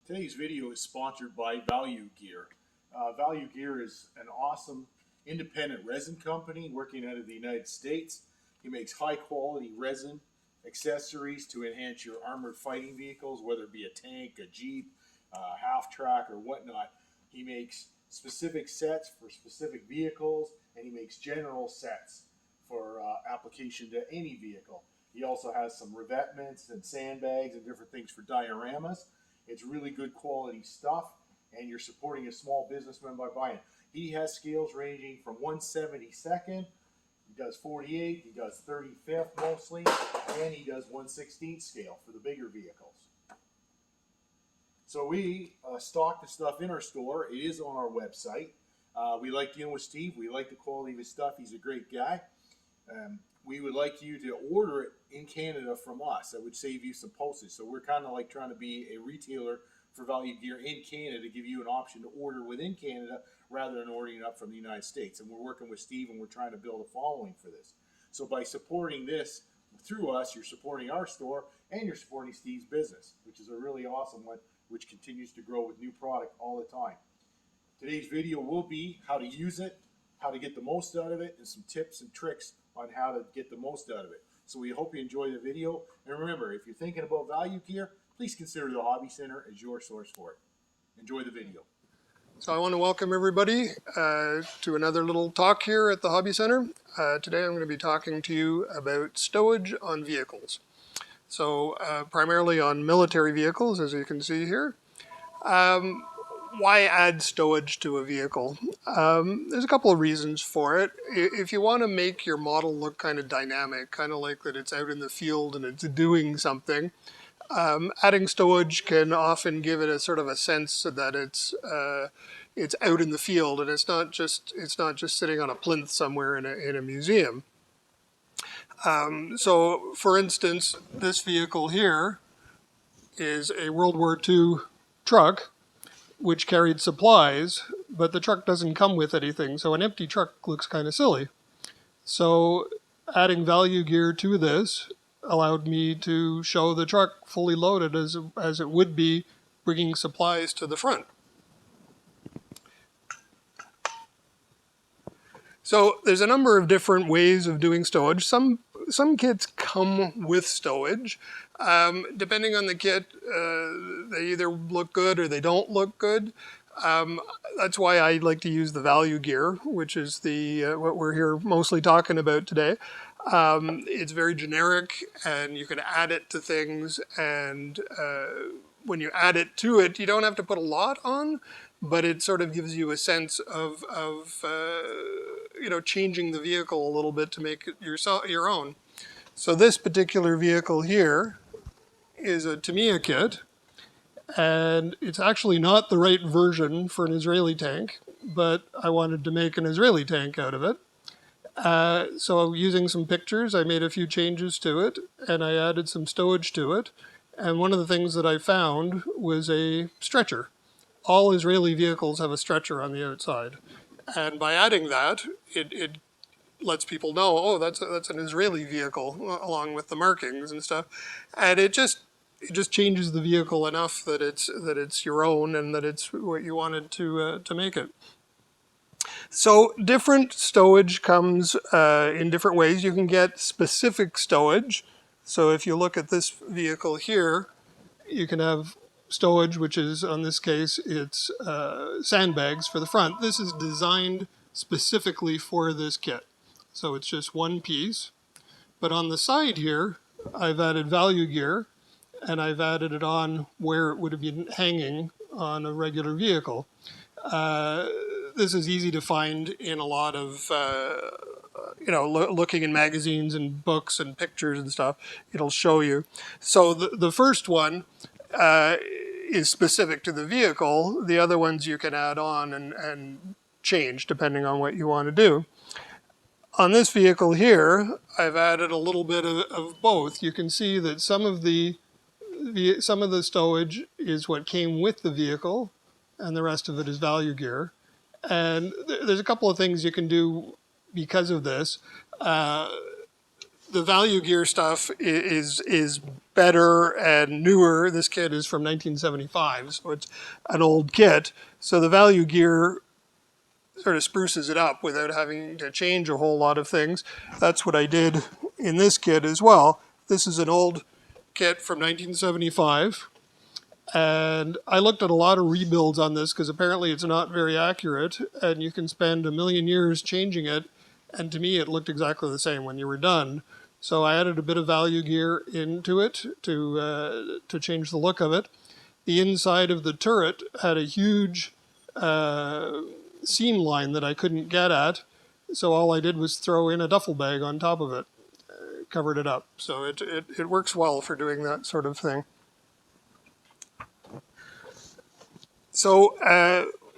Today's video is sponsored by Value Gear. Value Gear is an awesome independent resin company working out of the United States. He makes high quality resin accessories to enhance your armored fighting vehicles, whether it be a tank, a jeep, half track, or whatnot. He makes specific sets for specific vehicles, and he makes general sets for application to any vehicle. He also has some revetments and sandbags and different things for dioramas. It's really good quality stuff, and you're supporting a small businessman by buying it. He has scales ranging from 1/72nd, he does 48, he does 35th mostly, and he does 1/16th scale for the bigger vehicles. So we stock the stuff in our store. It is on our website. We like dealing with Steve. We like the quality of his stuff. He's a great guy. We would like you to order it in Canada from us. That would save you some postage. So we're kind of like trying to be a retailer for Value Gear in Canada to give you an option to order within Canada rather than ordering it up from the United States. And we're working with Steve, and we're trying to build a following for this. So by supporting this through us, you're supporting our store and you're supporting Steve's business, which is a really awesome one, which continues to grow with new product all the time. Today's video will be how to use it, how to get the most out of it, and some tips and tricks on how to get the most out of it. So we hope you enjoy the video. And remember, if you're thinking about Value Gear, please consider the Hobby Center as your source for it. Enjoy the video. So I want to welcome everybody to another little talk here at the Hobby Center. Today I'm going to be talking to you about stowage on vehicles. So primarily on military vehicles, as you can see here. Why add stowage to a vehicle? There's a couple of reasons for it. If you want to make your model look kind of dynamic, kind of like that it's out in the field and it's doing something, adding stowage can often give it a sort of a sense that it's out in the field and it's not just sitting on a plinth somewhere in a museum. So, for instance, this vehicle here is a World War II truck which carried supplies, but the truck doesn't come with anything, so an empty truck looks kind of silly. So adding Value Gear to this allowed me to show the truck fully loaded as it would be bringing supplies to the front. So there's a number of different ways of doing stowage. Some kits come with stowage. Depending on the kit, they either look good or they don't look good. That's why I like to use the Value Gear, which is what we're here mostly talking about today. It's very generic, and you can add it to things, and when you add it to it, you don't have to put a lot on, but it sort of gives you a sense of changing the vehicle a little bit to make it your own. So this particular vehicle here is a Tamiya kit, and it's actually not the right version for an Israeli tank, but I wanted to make an Israeli tank out of it. So using some pictures, I made a few changes to it, and I added some stowage to it. And one of the things that I found was a stretcher. All Israeli vehicles have a stretcher on the outside. And by adding that, it lets people know, oh, that's an Israeli vehicle, along with the markings and stuff. And it just changes the vehicle enough that it's your own and that it's what you wanted to make it. So different stowage comes in different ways. You can get specific stowage. So if you look at this vehicle here, you can have stowage, which is, on this case, it's sandbags for the front. This is designed specifically for this kit. So it's just one piece. But on the side here, I've added Value Gear, and I've added it on where it would have been hanging on a regular vehicle. This is easy to find in a lot of, looking in magazines and books and pictures and stuff. It'll show you. So the first one is specific to the vehicle. The other ones you can add on and change depending on what you want to do. On this vehicle here, I've added a little bit of both. You can see that some of the stowage is what came with the vehicle, and the rest of it is Value Gear. And there's a couple of things you can do because of this. the Value Gear stuff is better and newer. This kit is from 1975, so it's an old kit. So the Value Gear sort of spruces it up without having to change a whole lot of things. That's what I did in this kit as well. This is an old kit from 1975. And I looked at a lot of rebuilds on this because apparently it's not very accurate and you can spend a million years changing it. And to me, it looked exactly the same when you were done. So I added a bit of Value Gear into it to change the look of it. The inside of the turret had a huge seam line that I couldn't get at. So all I did was throw in a duffel bag on top of it, covered it up. So it works well for doing that sort of thing. So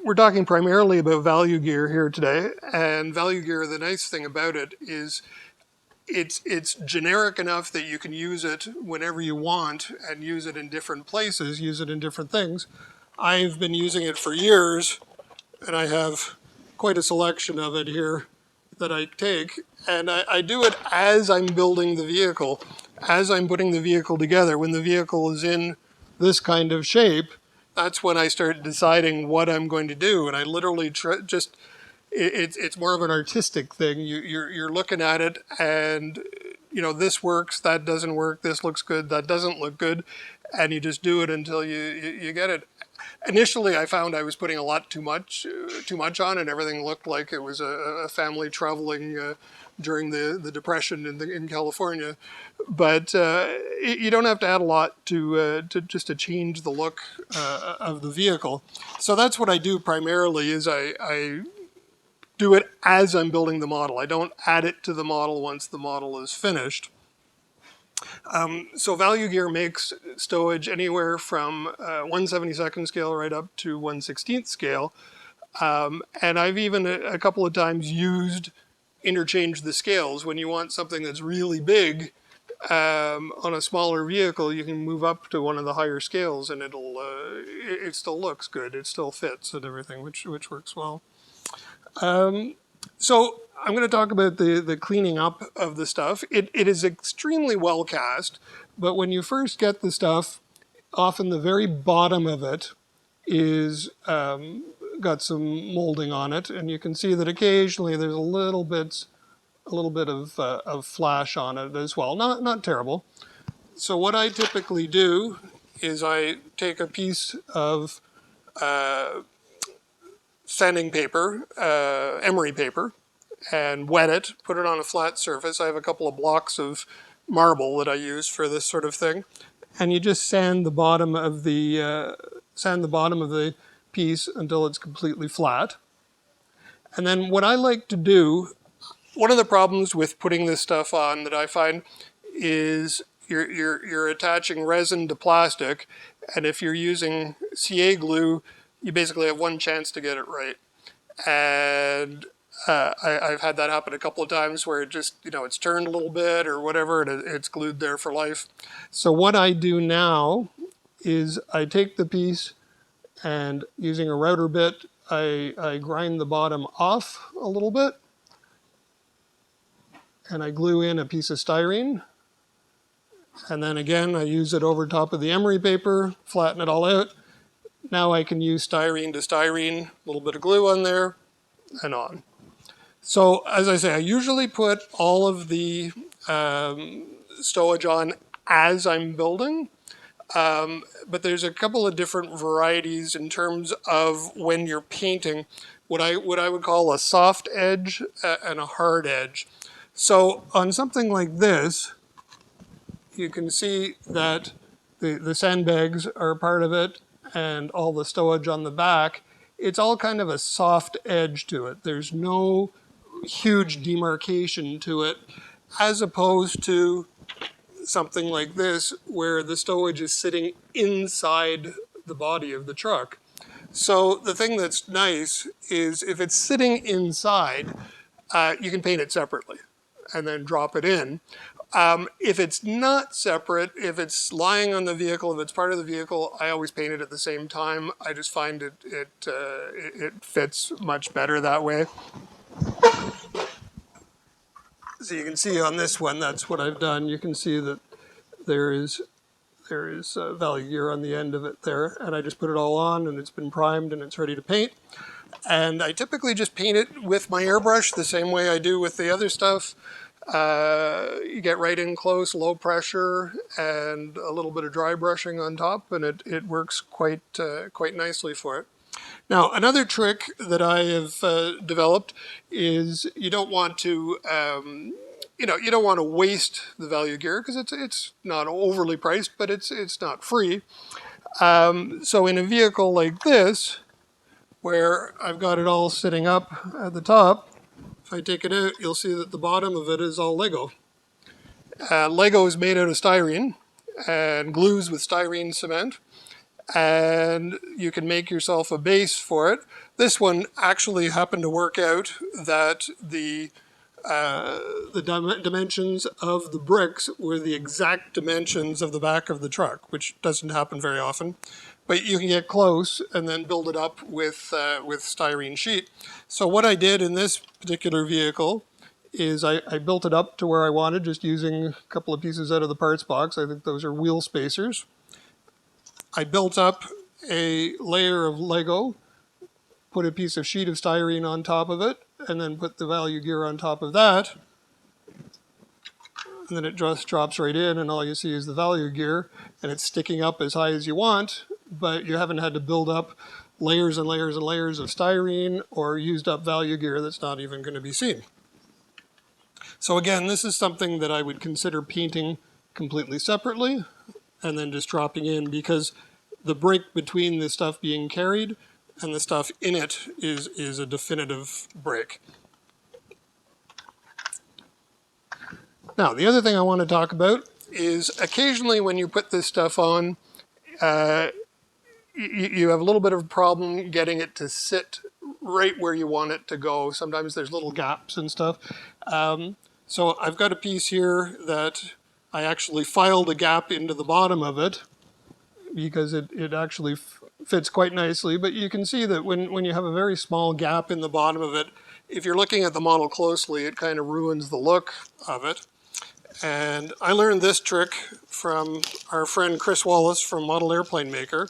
we're talking primarily about Value Gear here today, and Value Gear, the nice thing about it is it's generic enough that you can use it whenever you want and use it in different places, use it in different things. I've been using it for years, and I have quite a selection of it here that I take, and I do it as I'm building the vehicle, as I'm putting the vehicle together. When the vehicle is in this kind of shape, that's when I start deciding what I'm going to do. And I literally it's more of an artistic thing. You're looking at it and, you know, this works, that doesn't work, this looks good, that doesn't look good. And you just do it until you get it. Initially, I found I was putting a lot too much on, and everything looked like it was a family traveling during the Depression in California. But you don't have to add a lot to change the look of the vehicle. So that's what I do primarily. Is I do it as I'm building the model. I don't add it to the model once the model is finished. So Value Gear makes stowage anywhere from 1/72nd scale right up to 1/16th scale. And I've even a couple of times interchanged the scales. When you want something that's really big on a smaller vehicle, you can move up to one of the higher scales and it still looks good. It still fits and everything, which works well. So I'm going to talk about the cleaning up of the stuff. It is extremely well cast, but when you first get the stuff, often the very bottom of it is got some molding on it, and you can see that occasionally there's a little bit of flash on it as well. Not terrible. So what I typically do is I take a piece of sanding paper, emery paper, and wet it, put it on a flat surface. I have a couple of blocks of marble that I use for this sort of thing. And you just sand the bottom of the piece until it's completely flat. And then what I like to do, one of the problems with putting this stuff on that I find is you're attaching resin to plastic, and if you're using CA glue, you basically have one chance to get it right. And I've had that happen a couple of times where it just, it's turned a little bit or whatever, and it's glued there for life. So what I do now is I take the piece and using a router bit, I grind the bottom off a little bit, and I glue in a piece of styrene. And then again, I use it over top of the emery paper, flatten it all out. Now I can use styrene to styrene, a little bit of glue on there, and on. So as I say, I usually put all of the stowage on as I'm building, but there's a couple of different varieties in terms of when you're painting, what I would call a soft edge and a hard edge. So on something like this, you can see that the sandbags are part of it, and all the stowage on the back. It's all kind of a soft edge to it. There's no huge demarcation to it, as opposed to something like this where the stowage is sitting inside the body of the truck. So the thing that's nice is if it's sitting inside, you can paint it separately and then drop it in. If it's not separate, if it's lying on the vehicle, if it's part of the vehicle, I always paint it at the same time. I just find it fits much better that way. So you can see on this one, that's what I've done. You can see that there is Value Gear on the end of it there, and I just put it all on, and it's been primed, and it's ready to paint. And I typically just paint it with my airbrush the same way I do with the other stuff. You get right in close, low pressure, and a little bit of dry brushing on top, and it works quite nicely for it. Now, another trick that I have developed is you don't want to you don't want to waste the Value Gear because it's not overly priced, but it's not free. So in a vehicle like this, where I've got it all sitting up at the top, if I take it out, you'll see that the bottom of it is all Lego. Lego is made out of styrene and glues with styrene cement, and you can make yourself a base for it. This one actually happened to work out that the dimensions of the bricks were the exact dimensions of the back of the truck, which doesn't happen very often. But you can get close and then build it up with styrene sheet. So what I did in this particular vehicle is I built it up to where I wanted, just using a couple of pieces out of the parts box. I think those are wheel spacers. I built up a layer of Lego, put a piece of sheet of styrene on top of it, and then put the Value Gear on top of that. And then it just drops right in, and all you see is the Value Gear, and it's sticking up as high as you want, but you haven't had to build up layers and layers and layers of styrene or used up Value Gear that's not even going to be seen. So again, this is something that I would consider painting completely separately and then just dropping in, because the break between the stuff being carried and the stuff in it is a definitive break. Now, the other thing I want to talk about is occasionally when you put this stuff on, you have a little bit of a problem getting it to sit right where you want it to go. Sometimes there's little gaps and stuff. So I've got a piece here that I actually filed a gap into the bottom of it because it actually fits quite nicely. But you can see that when you have a very small gap in the bottom of it, if you're looking at the model closely, it kind of ruins the look of it. And I learned this trick from our friend Chris Wallace from Model Airplane Maker,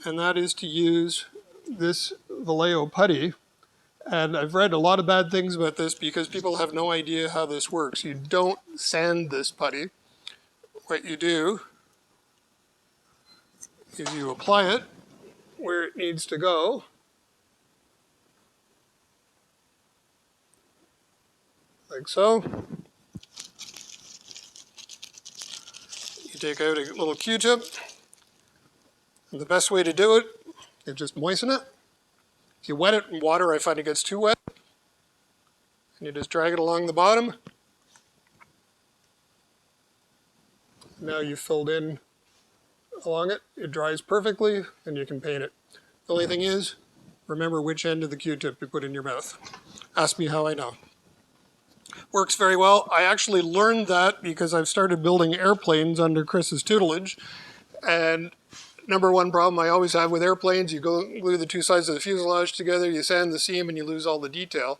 and that is to use this Vallejo putty. And I've read a lot of bad things about this because people have no idea how this works. You don't sand this putty. What you do is you apply it where it needs to go. Like so. You take out a little Q-tip. And the best way to do it is just moisten it. If you wet it in water, I find it gets too wet. And you just drag it along the bottom. Now you've filled in along it. It dries perfectly, and you can paint it. The only thing is, remember which end of the Q-tip you put in your mouth. Ask me how I know. Works very well. I actually learned that because I've started building airplanes under Chris's tutelage. And number one problem I always have with airplanes, you glue the two sides of the fuselage together, you sand the seam, and you lose all the detail.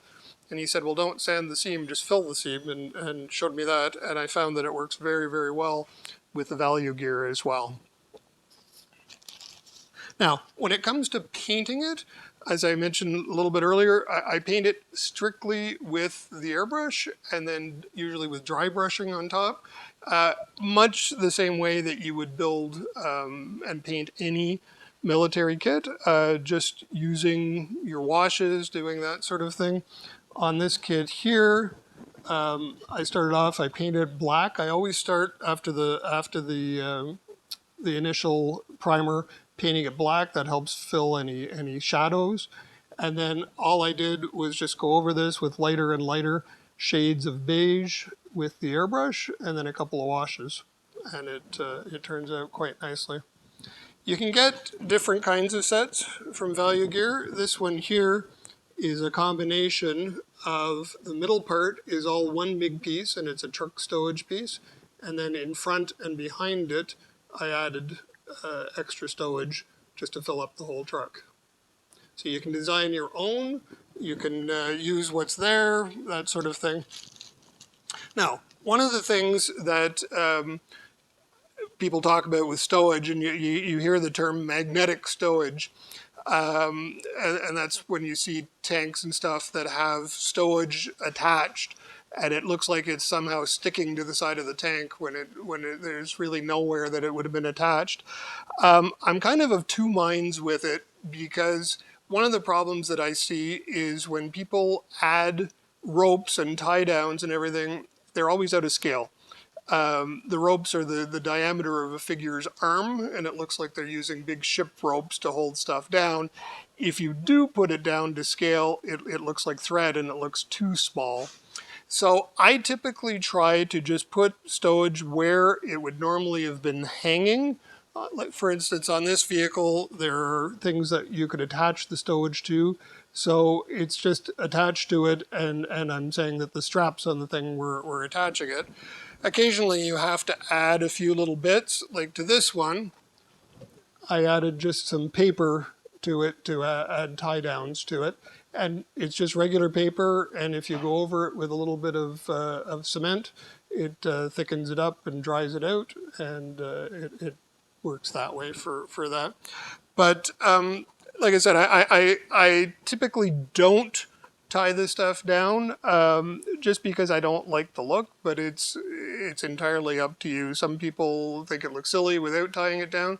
And he said, well, don't sand the seam, just fill the seam, and showed me that. And I found that it works very, very well with the Value Gear as well. Now, when it comes to painting it, as I mentioned a little bit earlier, I paint it strictly with the airbrush and then usually with dry brushing on top. Much the same way that you would build and paint any military kit, just using your washes, doing that sort of thing. On this kit here, I started off, I painted black. I always start after the initial primer, painting it black. That helps fill any shadows. And then all I did was just go over this with lighter and lighter shades of beige with the airbrush, and then a couple of washes. And it turns out quite nicely. You can get different kinds of sets from Value Gear. This one here is a combination of the middle part is all one big piece, and it's a truck stowage piece. And then in front and behind it, I added extra stowage just to fill up the whole truck. So you can design your own, you can use what's there, that sort of thing. Now, one of the things that people talk about with stowage, and you hear the term magnetic stowage, and that's when you see tanks and stuff that have stowage attached, and it looks like it's somehow sticking to the side of the tank when there's really nowhere that it would have been attached. I'm kind of two minds with it, because one of the problems that I see is when people add ropes and tie downs and everything, they're always out of scale. The ropes are the diameter of a figure's arm, and it looks like they're using big ship ropes to hold stuff down. If you do put it down to scale, it looks like thread, and it looks too small. So I typically try to just put stowage where it would normally have been hanging. Like for instance, on this vehicle, there are things that you could attach the stowage to. So it's just attached to it, and I'm saying that the straps on the thing were attaching it. Occasionally you have to add a few little bits, like to this one, I added just some paper to it to add tie downs to it. And it's just regular paper, and if you go over it with a little bit of cement, it thickens it up and dries it out, and it works that way for that. But like I said, I typically don't tie this stuff down just because I don't like the look, but it's entirely up to you. Some people think it looks silly without tying it down.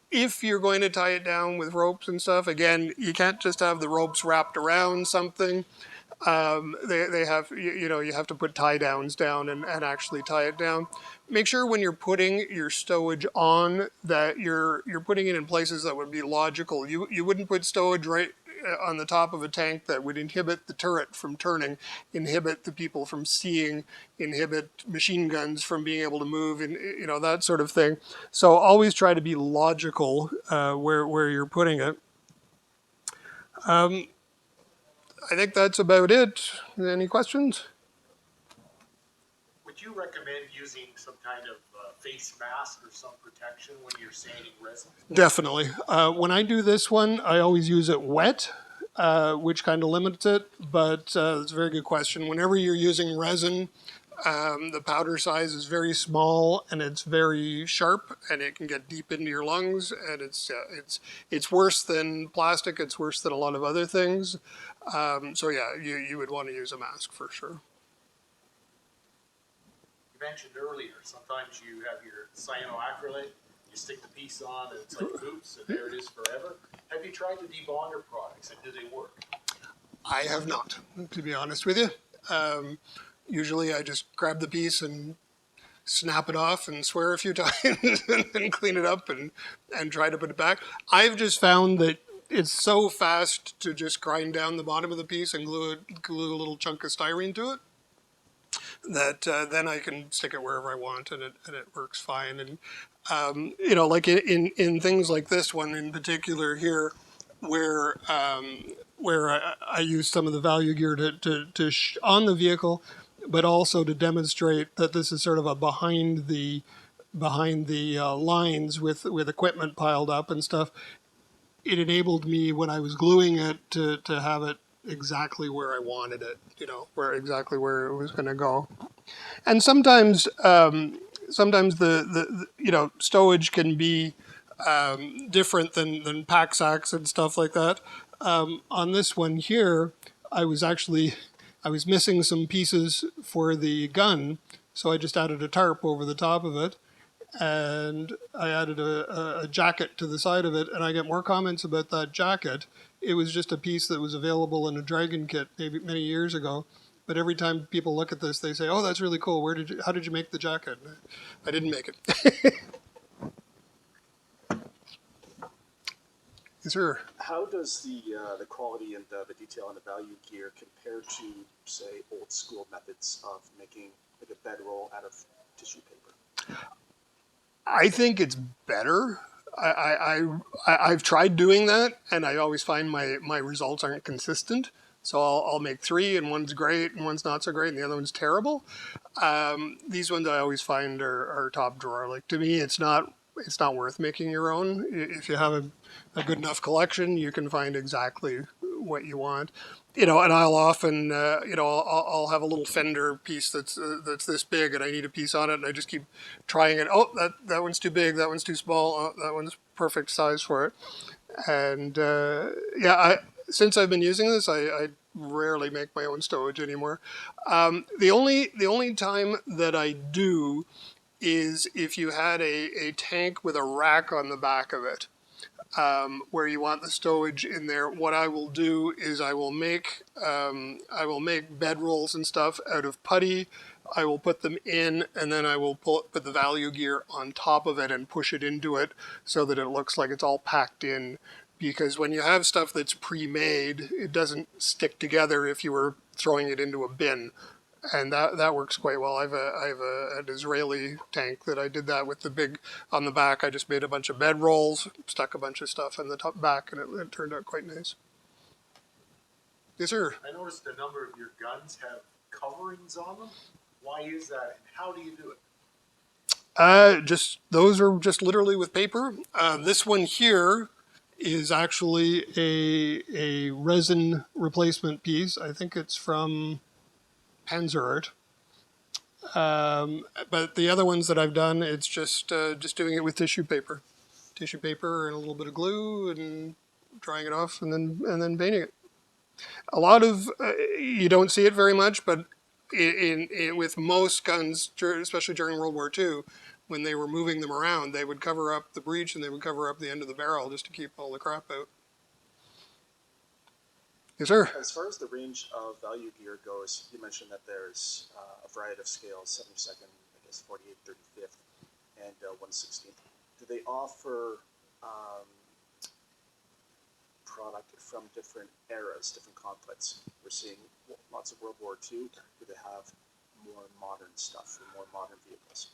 If you're going to tie it down with ropes and stuff, again, you can't just have the ropes wrapped around something. They have, you have to put tie downs down and actually tie it down. Make sure when you're putting your stowage on that you're putting it in places that would be logical. You wouldn't put stowage right on the top of a tank that would inhibit the turret from turning, inhibit the people from seeing, inhibit machine guns from being able to move, and that sort of thing. So always try to be logical where you're putting it. I think that's about it. Any questions? Would you recommend using some kind of face mask or some protection when you're sanding resin? Definitely. When I do this one, I always use it wet, which kind of limits it, but it's a very good question. Whenever you're using resin, the powder size is very small and it's very sharp, and it can get deep into your lungs, and it's worse than plastic. It's worse than a lot of other things. So yeah, you would want to use a mask for sure. You mentioned earlier, sometimes you have your cyanoacrylate, you stick the piece on and it's like boots, and there it is forever. Have you tried the debonder products, and do they work? I have not, to be honest with you. Usually I just grab the piece and snap it off and swear a few times and then clean it up and try to put it back. I've just found that it's so fast to just grind down the bottom of the piece and glue a little chunk of styrene to it that then I can stick it wherever I want, and it works fine. And like in things like this one in particular here, where I use some of the Value Gear to on the vehicle, but also to demonstrate that this is sort of a behind the lines with equipment piled up and stuff. It enabled me when I was gluing it to have it exactly where I wanted it, exactly where it was going to go. And sometimes the stowage can be different than pack sacks and stuff like that. On this one here, I was missing some pieces for the gun, so I just added a tarp over the top of it, and I added a jacket to the side of it, and I get more comments about that jacket. It was just a piece that was available in a Dragon kit maybe many years ago, but every time people look at this, they say, "Oh, that's really cool. How did you make the jacket?" I didn't make it. Yes, sir. How does the quality and the detail and the Value Gear compare to, say, old school methods of making like a bedroll out of tissue paper? I think it's better. I've tried doing that, and I always find my results aren't consistent. So I'll make three, and one's great, and one's not so great, and the other one's terrible. These ones I always find are top drawer. Like, to me, it's not worth making your own. If you have a good enough collection, you can find exactly what you want. You know, and I'll often, you know, I'll have a little fender piece that's this big, and I need a piece on it, and I just keep trying it. Oh, that one's too big. That one's too small. Oh, that one's perfect size for it. And yeah, since I've been using this, I rarely make my own stowage anymore. The only time that I do is if you had a tank with a rack on the back of it, where you want the stowage in there. What I will do is I will make bed rolls and stuff out of putty. I will put them in, and then I will put the Value Gear on top of it and push it into it so that it looks like it's all packed in. Because when you have stuff that's pre-made, it doesn't stick together if you were throwing it into a bin. And that works quite well. I have an Israeli tank that I did that with the big on the back. I just made a bunch of bed rolls, stuck a bunch of stuff in the top back, and it turned out quite nice. Yes, sir. I noticed a number of your guns have coverings on them. Why is that, and how do you do it? Those are just literally with paper. This one here is actually a resin replacement piece. I think it's from Panzerart. But the other ones that I've done, it's just doing it with tissue paper and a little bit of glue and drying it off and then painting it. A lot of you don't see it very much, but with most guns, especially during World War II, when they were moving them around, they would cover up the breech and they would cover up the end of the barrel just to keep all the crap out. Yes, sir. As far as the range of Value Gear goes, you mentioned that there's a variety of scales, 72nd, I guess 48th, 35th, and 116th. Do they offer product from different eras, different conflicts? We're seeing lots of World War II. Do they have more modern stuff, or more modern vehicles?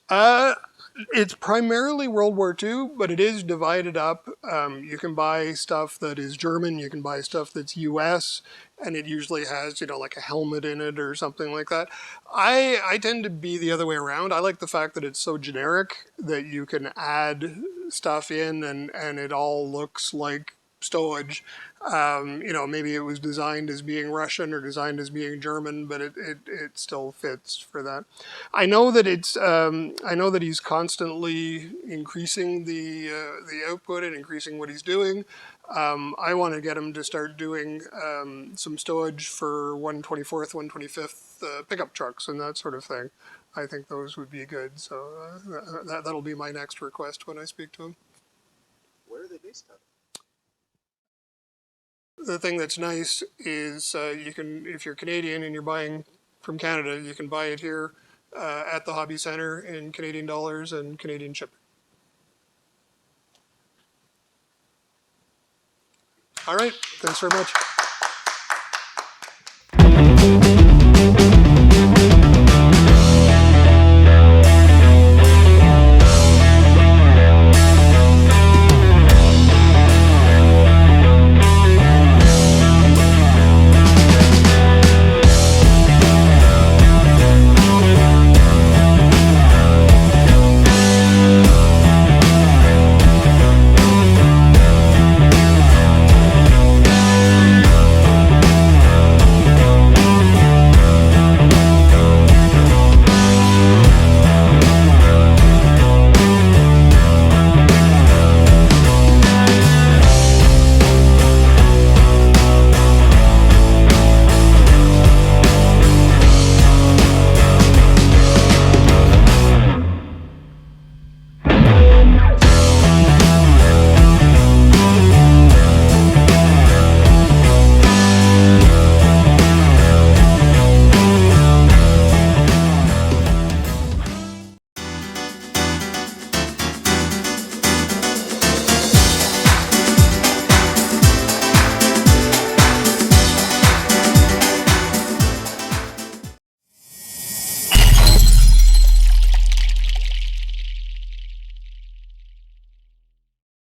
It's primarily World War II, but it is divided up. You can buy stuff that is German, you can buy stuff that's US, and it usually has, you know, like a helmet in it or something like that. I tend to be the other way around. I like the fact that it's so generic that you can add stuff in and it all looks like stowage. You know, maybe it was designed as being Russian or designed as being German, but it still fits for that. I know that I know that he's constantly increasing the output and increasing what he's doing. I want to get him to start doing some stowage for 124th, 125th pickup trucks and that sort of thing. I think those would be good. So that'll be my next request when I speak to him. Where are they based out of? The thing that's nice is you can, if you're Canadian and you're buying from Canada, you can buy it here at the Hobby Centre in Canadian dollars and Canadian shipping. All right, thanks very much.